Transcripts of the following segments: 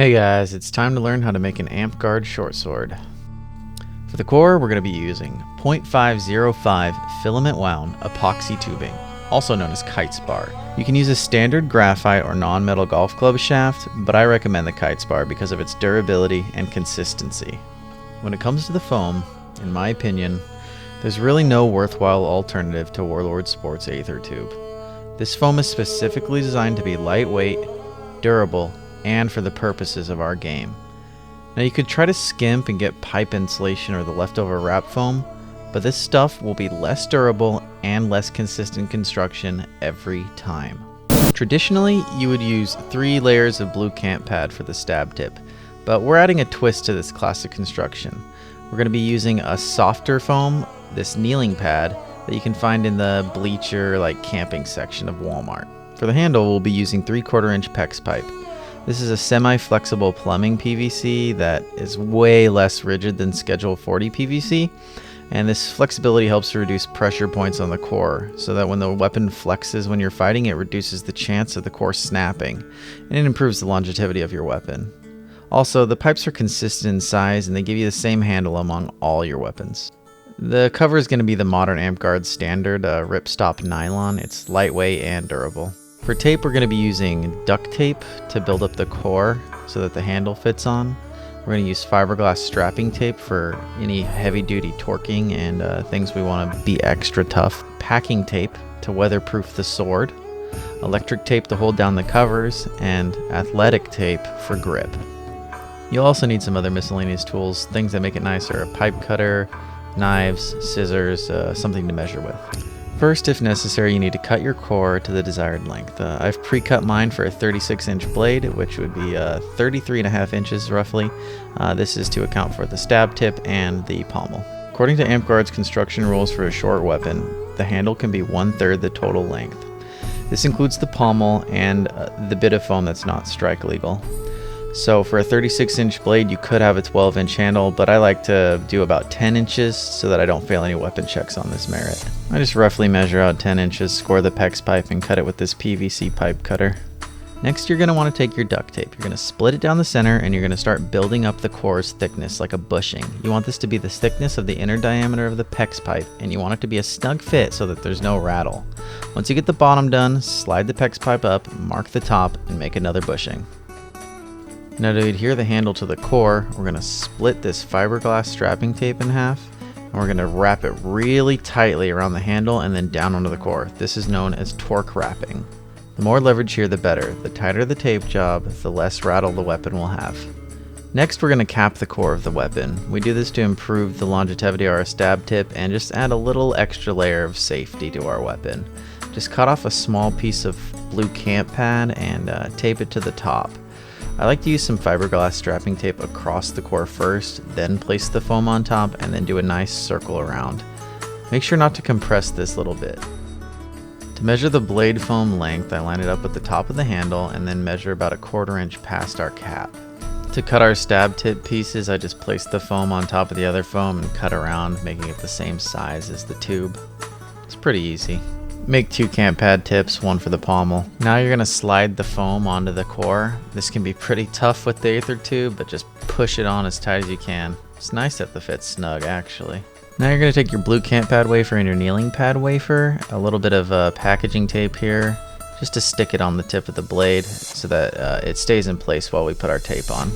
Hey guys, it's time to learn how to make an Amtgard short sword. For the core, we're going to be using 0.505 filament wound epoxy tubing, also known as kite spar. You can use a standard graphite or non-metal golf club shaft, but I recommend the kite spar because of its durability and consistency. When it comes to the foam, in my opinion, there's really no worthwhile alternative to Warlord Sports Aether Tube. This foam is specifically designed to be lightweight, durable, and for the purposes of our game. Now you could try to skimp and get pipe insulation or the leftover wrap foam, but this stuff will be less durable and less consistent construction every time. Traditionally, you would use 3 layers of blue camp pad for the stab tip, but we're adding a twist to this classic construction. We're going to be using a softer foam, this kneeling pad, that you can find in the bleacher camping section of Walmart. For the handle, we'll be using 3/4 inch PEX pipe. This is a semi-flexible plumbing PVC that is way less rigid than Schedule 40 PVC, and this flexibility helps to reduce pressure points on the core, so that when the weapon flexes when you're fighting, it reduces the chance of the core snapping, and it improves the longevity of your weapon. Also, the pipes are consistent in size, and they give you the same handle among all your weapons. The cover is going to be the modern Amtgard standard ripstop nylon. It's lightweight and durable. For tape, we're going to be using duct tape to build up the core so that the handle fits on. We're going to use fiberglass strapping tape for any heavy-duty torquing and things we want to be extra tough. Packing tape to weatherproof the sword. Electric tape to hold down the covers, and athletic tape for grip. You'll also need some other miscellaneous tools. Things that make it nicer: a pipe cutter, knives, scissors, something to measure with. First, if necessary, you need to cut your core to the desired length. I've pre-cut mine for a 36-inch blade, which would be 33.5 inches roughly. This is to account for the stab tip and the pommel. According to Amtgard's construction rules for a short weapon, the handle can be 1/3 the total length. This includes the pommel and the bit of foam that's not strike legal. So for a 36-inch blade, you could have a 12-inch handle, but I like to do about 10 inches so that I don't fail any weapon checks on this merit. I just roughly measure out 10 inches, score the PEX pipe, and cut it with this PVC pipe cutter. Next, you're going to want to take your duct tape. You're going to split it down the center, and you're going to start building up the core's thickness like a bushing. You want this to be the thickness of the inner diameter of the PEX pipe, and you want it to be a snug fit so that there's no rattle. Once you get the bottom done, slide the PEX pipe up, mark the top, and make another bushing. Now to adhere the handle to the core, we're going to split this fiberglass strapping tape in half, and we're going to wrap it really tightly around the handle and then down onto the core. This is known as torque wrapping. The more leverage here, the better. The tighter the tape job, the less rattle the weapon will have. Next, we're going to cap the core of the weapon. We do this to improve the longevity of our stab tip and just add a little extra layer of safety to our weapon. Just cut off a small piece of blue camp pad and tape it to the top. I like to use some fiberglass strapping tape across the core first, then place the foam on top, and then do a nice circle around. Make sure not to compress this little bit. To measure the blade foam length, I line it up at the top of the handle and then measure about 1/4 inch past our cap. To cut our stab tip pieces, I just place the foam on top of the other foam and cut around, making it the same size as the tube. It's pretty easy. Make 2 camp pad tips, one for the pommel. Now you're going to slide the foam onto the core. This can be pretty tough with the Aether tube, but just push it on as tight as you can. It's nice if the fit's snug, actually. Now you're going to take your blue camp pad wafer and your kneeling pad wafer, a little bit of packaging tape here, just to stick it on the tip of the blade so that it stays in place while we put our tape on.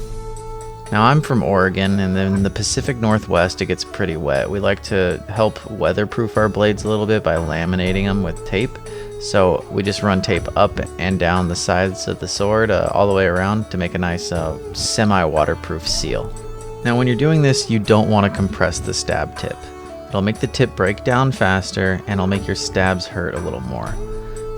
Now I'm from Oregon, and in the Pacific Northwest it gets pretty wet. We like to help weatherproof our blades a little bit by laminating them with tape. So we just run tape up and down the sides of the sword all the way around to make a nice semi-waterproof seal. Now when you're doing this, you don't want to compress the stab tip. It'll make the tip break down faster, and it'll make your stabs hurt a little more.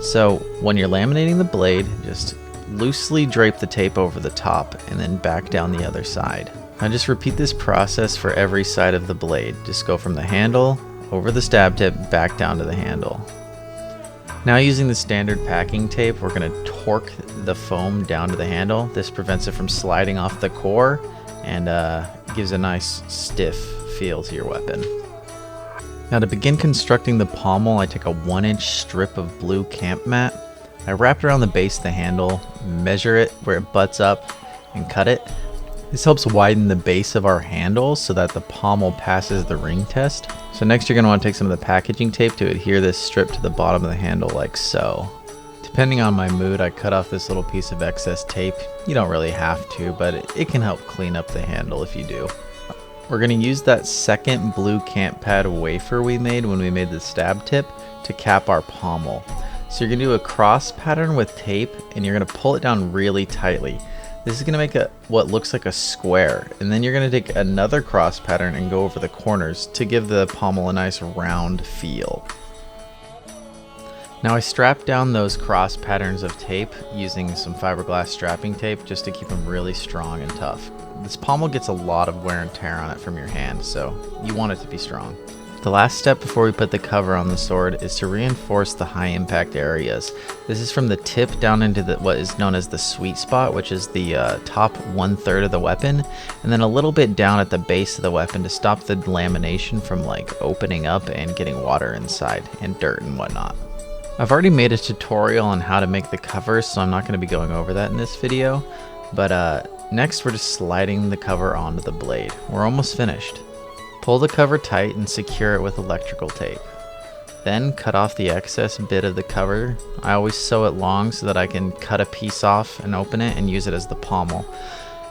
So when you're laminating the blade, just loosely drape the tape over the top and then back down the other side. Now just repeat this process for every side of the blade. Just go from the handle over the stab tip back down to the handle. Now using the standard packing tape, we're going to torque the foam down to the handle. This prevents it from sliding off the core and gives a nice stiff feel to your weapon. Now to begin constructing the pommel, I take a 1-inch strip of blue camp mat. I wrap it around the base of the handle, measure it where it butts up, and cut it. This helps widen the base of our handle so that the pommel passes the ring test. So next you're going to want to take some of the packaging tape to adhere this strip to the bottom of the handle like so. Depending on my mood, I cut off this little piece of excess tape. You don't really have to, but it can help clean up the handle if you do. We're going to use that second blue camp pad wafer we made when we made the stab tip to cap our pommel. So you're going to do a cross pattern with tape and you're going to pull it down really tightly. This is going to make what looks like a square, and then you're going to take another cross pattern and go over the corners to give the pommel a nice round feel. Now I strapped down those cross patterns of tape using some fiberglass strapping tape just to keep them really strong and tough. This pommel gets a lot of wear and tear on it from your hand, so you want it to be strong. The last step before we put the cover on the sword is to reinforce the high impact areas. This is from the tip down into what is known as the sweet spot, which is the top 1/3 of the weapon, and then a little bit down at the base of the weapon to stop the lamination from like opening up and getting water inside and dirt and whatnot. I've already made a tutorial on how to make the cover, so I'm not going to be going over that in this video, but next we're just sliding the cover onto the blade. We're almost finished. Pull the cover tight and secure it with electrical tape. Then cut off the excess bit of the cover. I always sew it long so that I can cut a piece off and open it and use it as the pommel.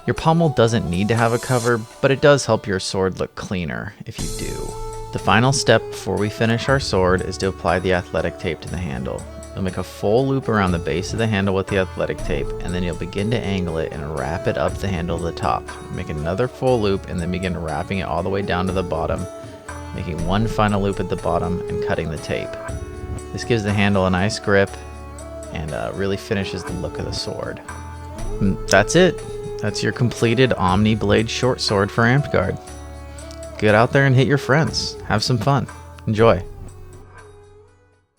Your pommel doesn't need to have a cover, but it does help your sword look cleaner if you do. The final step before we finish our sword is to apply the athletic tape to the handle. You'll make a full loop around the base of the handle with the athletic tape, and then you'll begin to angle it and wrap it up the handle to the top. Make another full loop and then begin wrapping it all the way down to the bottom, making one final loop at the bottom and cutting the tape. This gives the handle a nice grip and really finishes the look of the sword. And that's it. That's your completed Omni Blade short sword for Amtgard. Get out there and hit your friends. Have some fun. Enjoy.